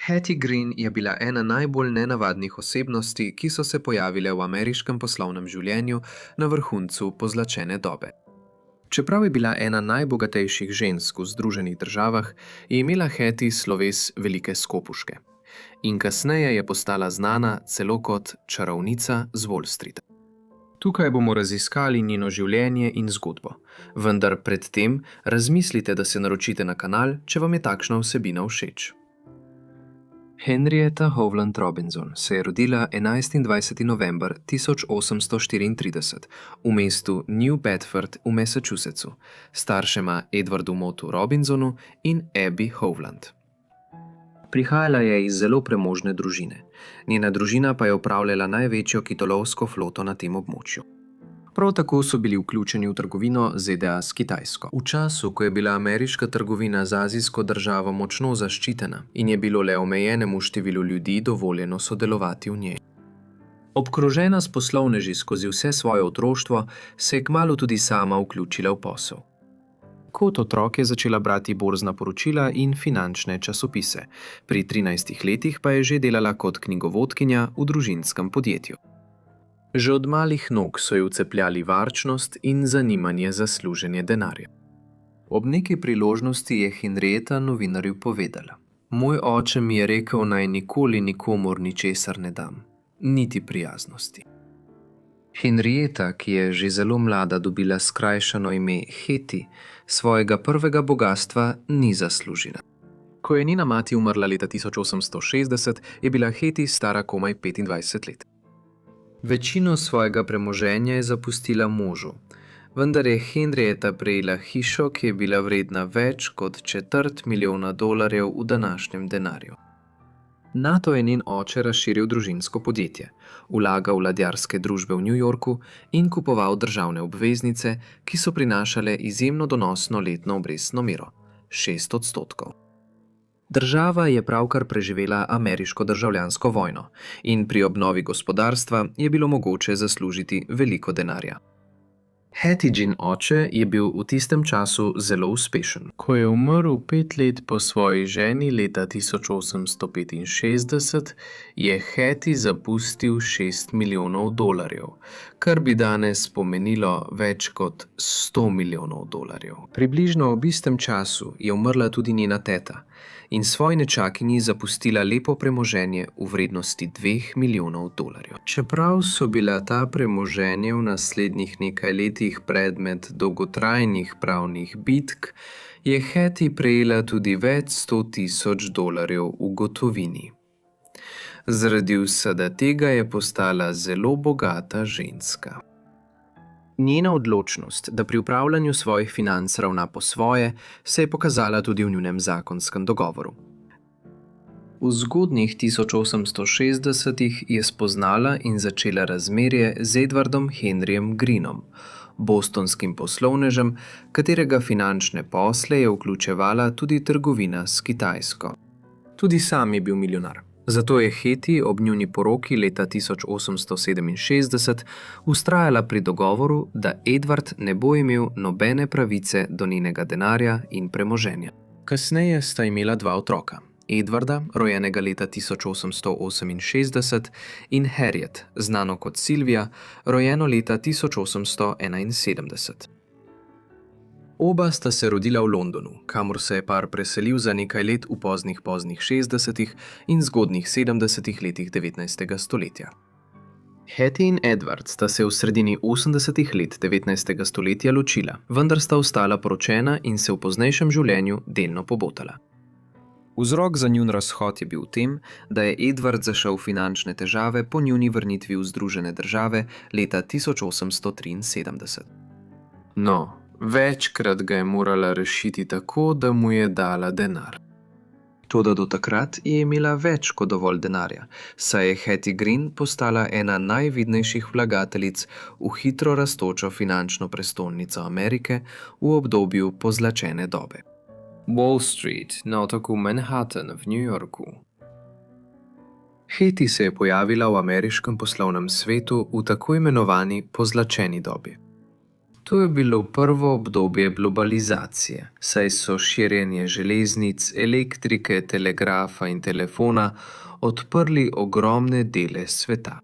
Hattie Green je bila ena najbolj nenavadnih osebnosti, ki so se pojavile v ameriškem poslovnem življenju na vrhuncu pozlačene dobe. Čeprav je bila ena najbogatejših žensk v Združenih državah, je imela Hattie sloves velike skopuške. In kasneje je postala znana celo kot čarovnica z Wall Streeta. Tukaj bomo raziskali njeno življenje in zgodbo, vendar predtem razmislite, da se naročite na kanal, če vam je takšna vsebina všeč. Henrietta Hovland Robinson se je rodila 21. november 1834 v mestu New Bedford v Massachusettsu, staršema Edwardu Motu Robinsonu in Abby Hovland. Prihajala je iz zelo premožne družine. Njena družina pa je upravljala največjo kitolovsko floto na tem območju. Prav tako so bili vključeni v trgovino ZDA s Kitajsko. V času, ko je bila ameriška trgovina z azijsko državo močno zaščitena in je bilo le omejenemu številu ljudi dovoljeno sodelovati v njej. Obkrožena s poslovneži skozi vse svoje otroštvo, se je kmalu tudi sama vključila v posel. Kot otrok je začela brati borzna poročila in finančne časopise. Pri 13 letih pa je že delala kot knjigovodkinja v družinskem podjetju. Že od malih nog so jo vcepljali varčnost in zanimanje za služenje denarja. Ob neki priložnosti je Henrietta novinarju povedala: "Moj oče mi je rekel, naj nikoli nikomur ničesar ne dam, niti prijaznosti." Henrietta, ki je že zelo mlada dobila skrajšano ime Hattie, svojega prvega bogastva ni zaslužila. Ko je njena mati umrla leta 1860, je bila Hattie stara komaj 25 let. Večino svojega premoženja je zapustila možu, vendar je Henrietta prejela hišo, ki je bila vredna več kot $250,000 v današnjem denarju. Nato je njen oče razširil družinsko podjetje, vlagal v ladjarske družbe v New Yorku in kupoval državne obveznice, ki so prinašale izjemno donosno letno obrestno mero, 6%. Država je pravkar preživela ameriško državljansko vojno in pri obnovi gospodarstva je bilo mogoče zaslužiti veliko denarja. Hattie oče je bil v tistem času zelo uspešen. Ko je umrl 5 let po svoji ženi leta 1865, je Hattie zapustil $6 milijonov, kar bi danes pomenilo več kot $100 milijonov. Približno ob istem času je umrla tudi njena teta in svoji nečakinji zapustila lepo premoženje v vrednosti $2 milijonov. Čeprav so bila ta premoženja v naslednjih nekaj letih predmet dolgotrajnih pravnih bitk, je Hattie prejela tudi več $100,000 v gotovini. Zaradi vsega tega je postala zelo bogata ženska. Njena odločnost, da pri upravljanju svojih financ ravna po svoje, se je pokazala tudi v njunem zakonskem dogovoru. V zgodnjih 1860-ih je spoznala in začela razmerje z Edwardom Henryjem Greenom, bostonskim poslovnežem, katerega finančne posle je vključevala tudi trgovina s Kitajsko. Tudi sam je bil milijonar. Zato je Hattie ob njuni poroki leta 1867 vztrajala pri dogovoru, da Edward ne bo imel nobene pravice do njenega denarja in premoženja. Kasneje sta imela 2 otroka, Edwarda, rojenega leta 1868, in Harriet, znano kot Sylvia, rojeno leta 1871. Oba sta se rodila v Londonu, kamor se je par preselil za nekaj let v poznih 60-ih in zgodnjih 70-ih letih 19. stoletja. Hattie in Edward sta se v sredini 80-ih let 19. stoletja ločila, vendar sta ostala poročena in se v poznejšem življenju delno pobotala. Vzrok za njun razhod je bil v tem, da je Edward zašel v finančne težave po njuni vrnitvi v Združene države leta 1873. No, večkrat ga je morala rešiti tako, da mu je dala denar. Toda do takrat je imela več kot dovolj denarja, saj je Hattie Green postala ena najvidnejših vlagateljic v hitro rastočo finančno prestolnico Amerike v obdobju pozlačene dobe. Wall Street, na otoku Manhattan v New Yorku. Hattie se je pojavila v ameriškem poslovnem svetu v tako imenovani pozlačeni dobi. To je bilo prvo obdobje globalizacije, saj so širjenje železnic, elektrike, telegrafa in telefona odprli ogromne dele sveta.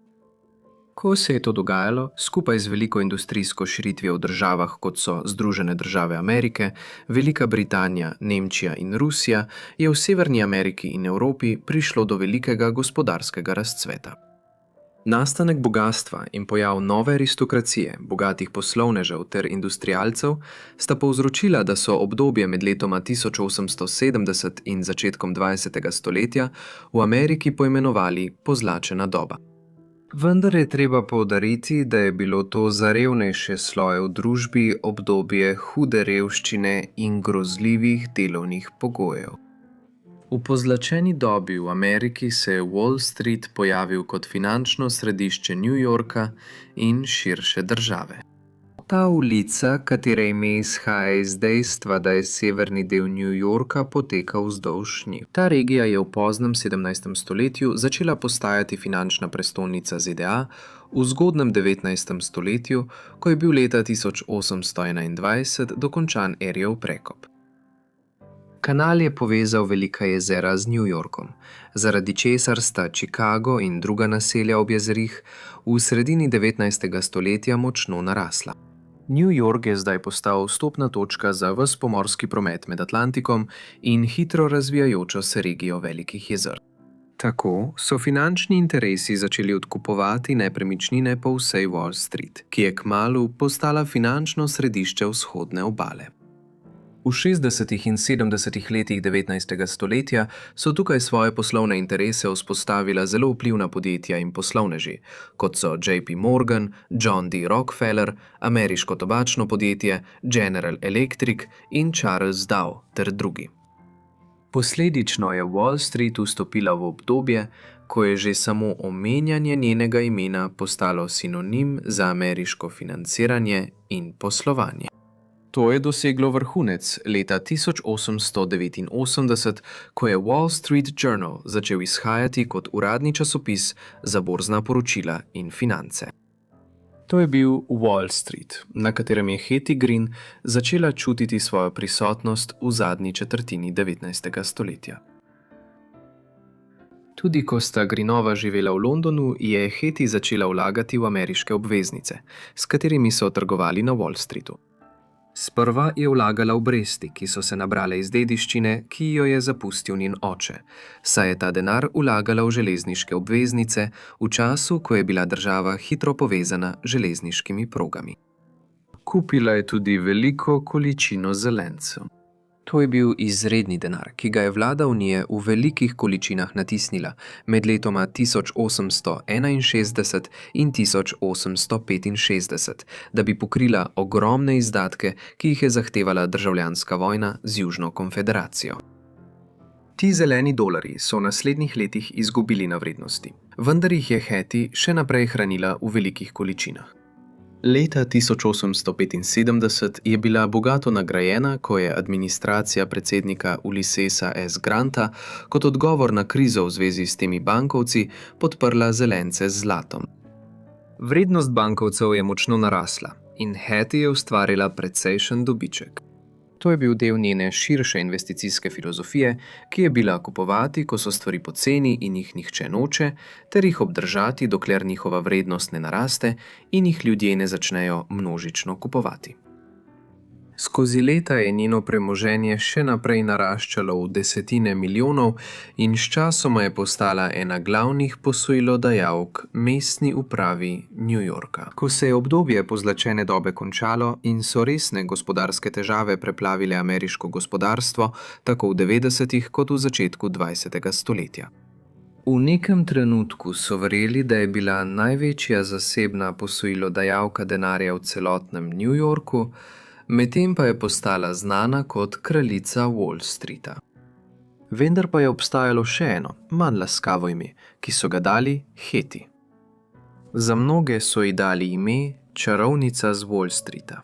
Ko se je to dogajalo, skupaj z veliko industrijsko širitvijo v državah, kot so Združene države Amerike, Velika Britanija, Nemčija in Rusija, je v Severni Ameriki in Evropi prišlo do velikega gospodarskega razcveta. Nastanek bogastva in pojav nove aristokracije, bogatih poslovnežev ter industrialcev sta povzročila, da so obdobje med letoma 1870 in začetkom 20. stoletja v Ameriki poimenovali pozlačena doba. Vendar je treba poudariti, da je bilo to za revnejše sloje v družbi obdobje hude revščine in grozljivih delovnih pogojev. V pozlačeni dobi v Ameriki se je Wall Street pojavil kot finančno središče New Yorka in širše države. Ta ulica, katere ime izhaja iz dejstva, da je severni del New Yorka potekal vzdolž nje. Ta regija je v poznem 17. stoletju začela postajati finančna prestolnica ZDA, v zgodnem 19. stoletju, ko je bil leta 1821 dokončan Eriev prekop. Kanal je povezal Velika jezera z New Yorkom, zaradi česar sta Chicago in druga naselja ob jezerih v sredini 19. stoletja močno narasla. New York je zdaj postal vstopna točka za ves pomorski promet med Atlantikom in hitro razvijajočo se regijo Velikih jezer. Tako so finančni interesi začeli odkupovati nepremičnine po vsej Wall Street, ki je kmalu postala finančno središče vzhodne obale. V 60. in 70. letih 19. stoletja so tukaj svoje poslovne interese vzpostavila zelo vplivna podjetja in poslovneži, kot so JP Morgan, John D. Rockefeller, ameriško tobačno podjetje, General Electric in Charles Dow ter drugi. Posledično je Wall Street vstopila v obdobje, ko je že samo omenjanje njenega imena postalo sinonim za ameriško financiranje in poslovanje. To je doseglo vrhunec leta 1889, ko je Wall Street Journal začel izhajati kot uradni časopis za borzna poročila in finance. To je bil Wall Street, na katerem je Hetty Green začela čutiti svojo prisotnost v zadnji četrtini 19. stoletja. Tudi ko sta Greenova živela v Londonu, je Hetty začela vlagati v ameriške obveznice, s katerimi so trgovali na Wall Streetu. Sprva je vlagala obresti, ki so se nabrale iz dediščine, ki jo je zapustil njen oče, saj je ta denar vlagala v železniške obveznice v času, ko je bila država hitro povezana z železniškimi progami. Kupila je tudi veliko količino zelencev. To je bil izredni denar, ki ga je vlada Unije v velikih količinah natisnila med letoma 1861 in 1865, da bi pokrila ogromne izdatke, ki jih je zahtevala državljanska vojna z Južno konfederacijo. Ti zeleni dolarji so v naslednjih letih izgubili na vrednosti, vendar jih je Hetty še naprej hranila v velikih količinah. Leta 1875 je bila bogato nagrajena, ko je administracija predsednika Ulyssesa S. Granta kot odgovor na krizo v zvezi s temi bankovci podprla zelence z zlatom. Vrednost bankovcev je močno narasla in Hetty je ustvarila precejšen dobiček. To je bil del njene širše investicijske filozofije, ki je bila kupovati, ko so stvari poceni in jih nihče noče, ter jih obdržati, dokler njihova vrednost ne naraste in jih ljudje ne začnejo množično kupovati. Skozi leta je njeno premoženje še naprej naraščalo v desetine milijonov in sčasoma je postala ena glavnih posojilodajalk mestni upravi New Yorka. Ko se je obdobje pozlačene dobe končalo in so resne gospodarske težave preplavile ameriško gospodarstvo, tako v 90. kot v začetku 20. stoletja. V nekem trenutku so verjeli, da je bila največja zasebna posojilodajalka denarja v celotnem New Yorku, medtem pa je postala znana kot kraljica Wall Streeta. Vendar pa je obstajalo še eno, manj laskavo ime, ki so ga dali Hetty. Za mnoge so ji dali ime čarovnica z Wall Streeta.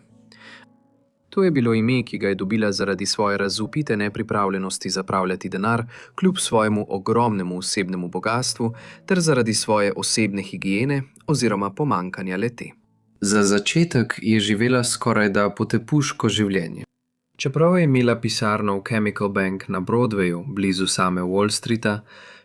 To je bilo ime, ki ga je dobila zaradi svoje razvpite nepripravljenosti zapravljati denar, kljub svojemu ogromnemu osebnemu bogastvu, ter zaradi svoje osebne higiene oziroma pomankanja le-te. Za začetek je živela skorajda potepuško življenje. Čeprav je imela pisarno v Chemical Bank na Broadwayu, blizu same Wall Streeta,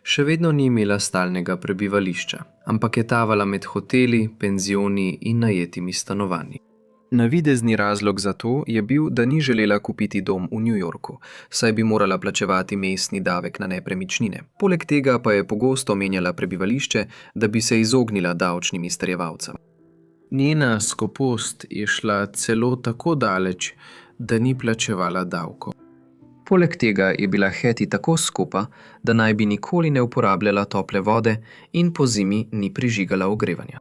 še vedno ni imela stalnega prebivališča, ampak je tavala med hoteli, penzioni in najetimi stanovanji. Navidezni razlog za to je bil, da ni želela kupiti dom v New Yorku, saj bi morala plačevati mestni davek na nepremičnine. Poleg tega pa je pogosto menjala prebivališče, da bi se izognila davčnim izterjevalcem. Njena skopost je šla celo tako daleč, da ni plačevala davkov. Poleg tega je bila Hattie tako skopa, da naj bi nikoli ne uporabljala tople vode in po zimi ni prižigala ogrevanja.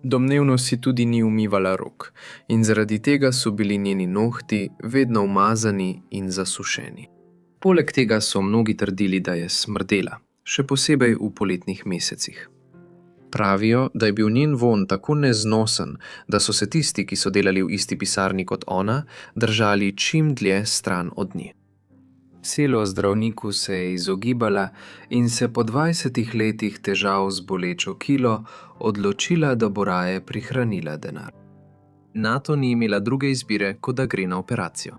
Domnevno si tudi ni umivala rok in zaradi tega so bili njeni nohti vedno umazani in zasušeni. Poleg tega so mnogi trdili, da je smrdela, še posebej v poletnih mesecih. Pravijo, da je bil njen vonj tako neznosen, da so se tisti, ki so delali v isti pisarni kot ona, držali čim dlje stran od nje. Celo zdravniku se je izogibala in se po 20 letih težav z bolečo kilo odločila, da bo raje prihranila denar. Nato ni imela druge izbire, kot da gre na operacijo.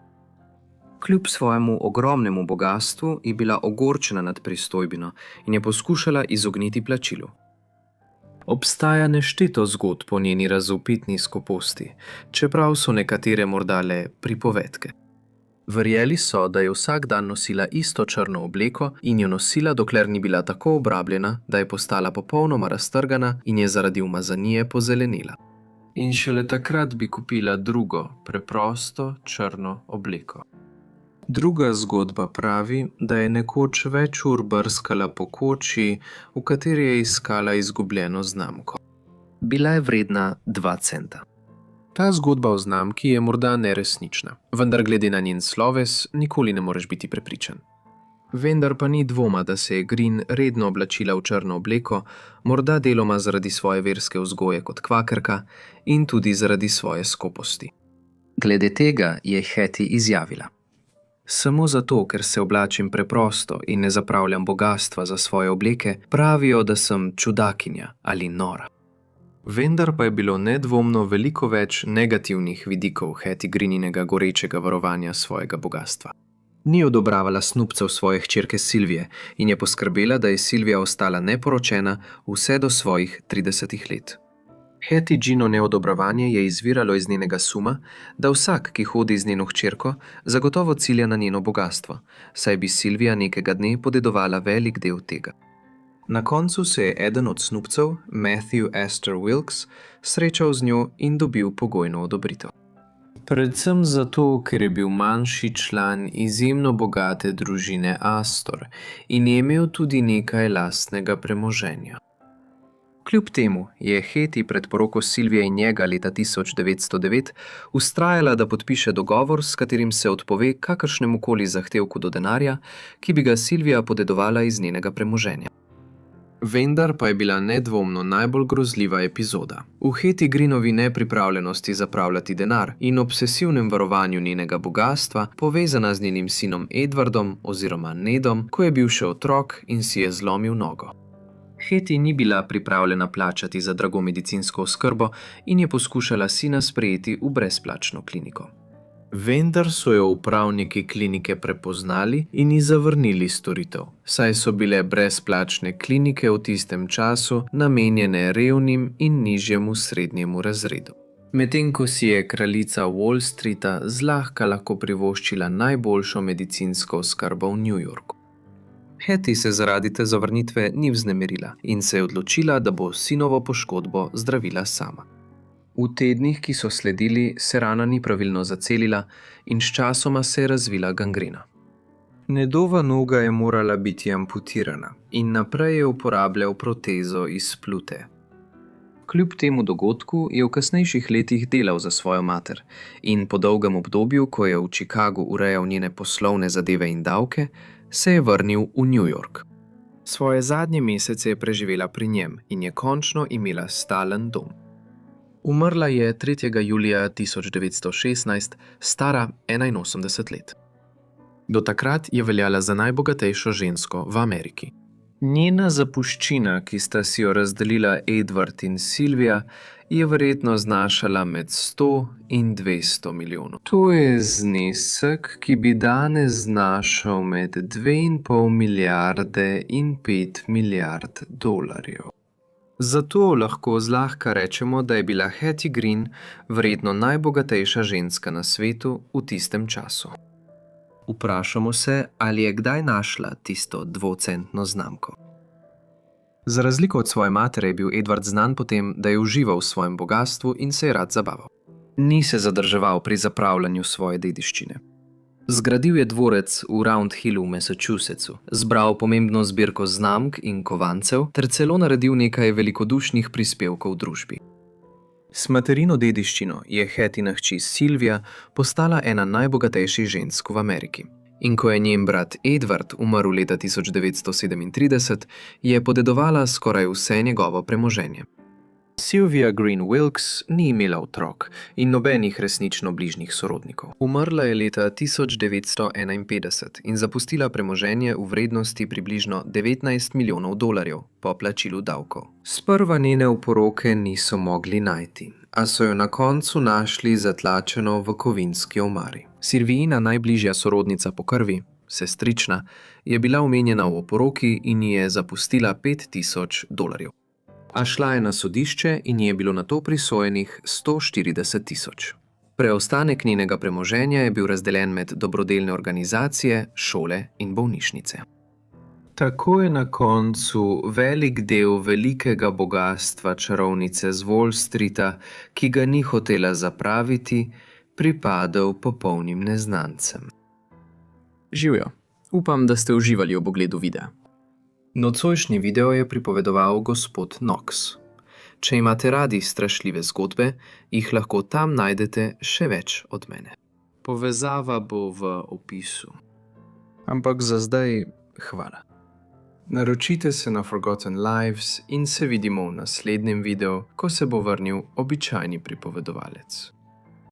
Kljub svojemu ogromnemu bogastvu je bila ogorčena nad pristojbino in je poskušala izogniti plačilu. Obstaja nešteto zgodb o njeni razvpitni skoposti, čeprav so nekatere morda le pripovedke. Verjeli so, da je vsak dan nosila isto črno obleko in jo nosila, dokler ni bila tako obrabljena, da je postala popolnoma raztrgana in je zaradi umazanije pozelenila. In šele takrat bi kupila drugo, preprosto črno obleko. Druga zgodba pravi, da je nekoč več ur brskala po koči, v kateri je iskala izgubljeno znamko. Bila je vredna 2 centa. Ta zgodba o znamki je morda neresnična, vendar glede na njen sloves nikoli ne moreš biti prepričan. Vendar pa ni dvoma, da se je Green redno oblačila v črno obleko, morda deloma zaradi svoje verske vzgoje kot kvakerka in tudi zaradi svoje skoposti. Glede tega je Hattie izjavila: Samo zato, ker se oblačim preprosto in ne zapravljam bogastva za svoje obleke, pravijo, da sem čudakinja ali nora. Vendar pa je bilo nedvomno veliko več negativnih vidikov Hattie Greeninega gorečega varovanja svojega bogastva. Ni odobravala snubcev svoje hčerke Silvije in je poskrbela, da je Silvija ostala neporočena vse do svojih 30 let. Hattie Gino neodobravanje je izviralo iz njenega suma, da vsak, ki hodi z njeno hčerko, zagotovo cilja na njeno bogastvo, saj bi Silvija nekega dne podedovala velik del tega. Na koncu se je eden od snubcev, Matthew Astor Wilkes, srečal z njo in dobil pogojno odobritev. Predvsem zato, ker je bil manjši član izjemno bogate družine Astor in je imel tudi nekaj lastnega premoženja. Kljub temu je Hattie pred poroko Silvije in njega leta 1909 vztrajala, da podpiše dogovor, s katerim se odpove kakršnemukoli zahtevku do denarja, ki bi ga Silvija podedovala iz njenega premoženja. Vendar pa je bila nedvomno najbolj grozljiva epizoda. V Hattie Greenovi nepripravljenosti zapravljati denar in obsesivnem varovanju njenega bogastva, povezana z njenim sinom Edwardom oziroma Nedom, ko je bil še otrok in si je zlomil nogo. Hattie ni bila pripravljena plačati za drago medicinsko oskrbo in je poskušala sina sprejeti v brezplačno kliniko. Vendar so jo upravniki klinike prepoznali in ji zavrnili storitev, saj so bile brezplačne klinike v tistem času namenjene revnim in nižjemu srednjemu razredu. Medtem ko si je kraljica Wall Streeta zlahka lahko privoščila najboljšo medicinsko oskrbo v New Yorku. Hattie se zaradi te zavrnitve ni vznemirila in se je odločila, da bo sinovo poškodbo zdravila sama. V tednih, ki so sledili, se rana ni pravilno zacelila in sčasoma se je razvila gangrena. Nedova noga je morala biti amputirana in naprej je uporabljal protezo iz plute. Kljub temu dogodku je v kasnejših letih delal za svojo mater in po dolgem obdobju, ko je v Chicagu urejal njene poslovne zadeve in davke, se je vrnil v New York. Svoje zadnje mesece je preživela pri njem in je končno imela stalen dom. Umrla je 3. julija 1916, stara 81 let. Do takrat je veljala za najbogatejšo žensko v Ameriki. Njena zapuščina, ki sta si jo razdelila Edward in Silvija, je verjetno znašala med 100 in 200 milijonov. To je znesek, ki bi danes znašal med 2,5 milijarde in 5 milijard dolarjev. Zato lahko zlahka rečemo, da je bila Hattie Green verjetno najbogatejša ženska na svetu v tistem času. Vprašamo se, ali je kdaj našla tisto dvocentno znamko. Za razliko od svoje matere je bil Edward znan po tem, da je užival v svojem bogastvu in se je rad zabaval. Ni se zadrževal pri zapravljanju svoje dediščine. Zgradil je dvorec v Round Hillu v Massachusettsu, zbral pomembno zbirko znamk in kovancev ter celo naredil nekaj velikodušnih prispevkov družbi. S materino dediščino je Hattina hči Sylvia postala ena najbogatejših žensk v Ameriki. In ko je njen brat Edward umrl leta 1937, je podedovala skoraj vse njegovo premoženje. Sylvia Green Wilkes ni imela otrok in nobenih resnično bližnjih sorodnikov. Umrla je leta 1951 in zapustila premoženje v vrednosti približno 19 milijonov dolarjev po plačilu davkov. Sprva njene oporoke niso mogli najti, a so jo na koncu našli zatlačeno v kovinski omari. Sylvijina najbližja sorodnica po krvi, sestrična, je bila omenjena v oporoki in ji je zapustila 5000 dolarjev. A šla je na sodišče in ji je bilo na to prisojenih 140 000. Preostanek njenega premoženja je bil razdeljen med dobrodelne organizacije, šole in bolnišnice. Tako je na koncu velik del velikega bogastva čarovnice z Wall Streeta, ki ga ni hotela zapraviti, pripadal popolnim neznancem. Živjo, upam, da ste uživali ob ogledu videa. Nocojšnji video je pripovedoval gospod Knox. Če imate radi strašljive zgodbe, jih lahko tam najdete še več od mene. Povezava bo v opisu. Ampak za zdaj hvala. Naročite se na Forgotten Lives in se vidimo v naslednjem videu, ko se bo vrnil običajni pripovedovalec.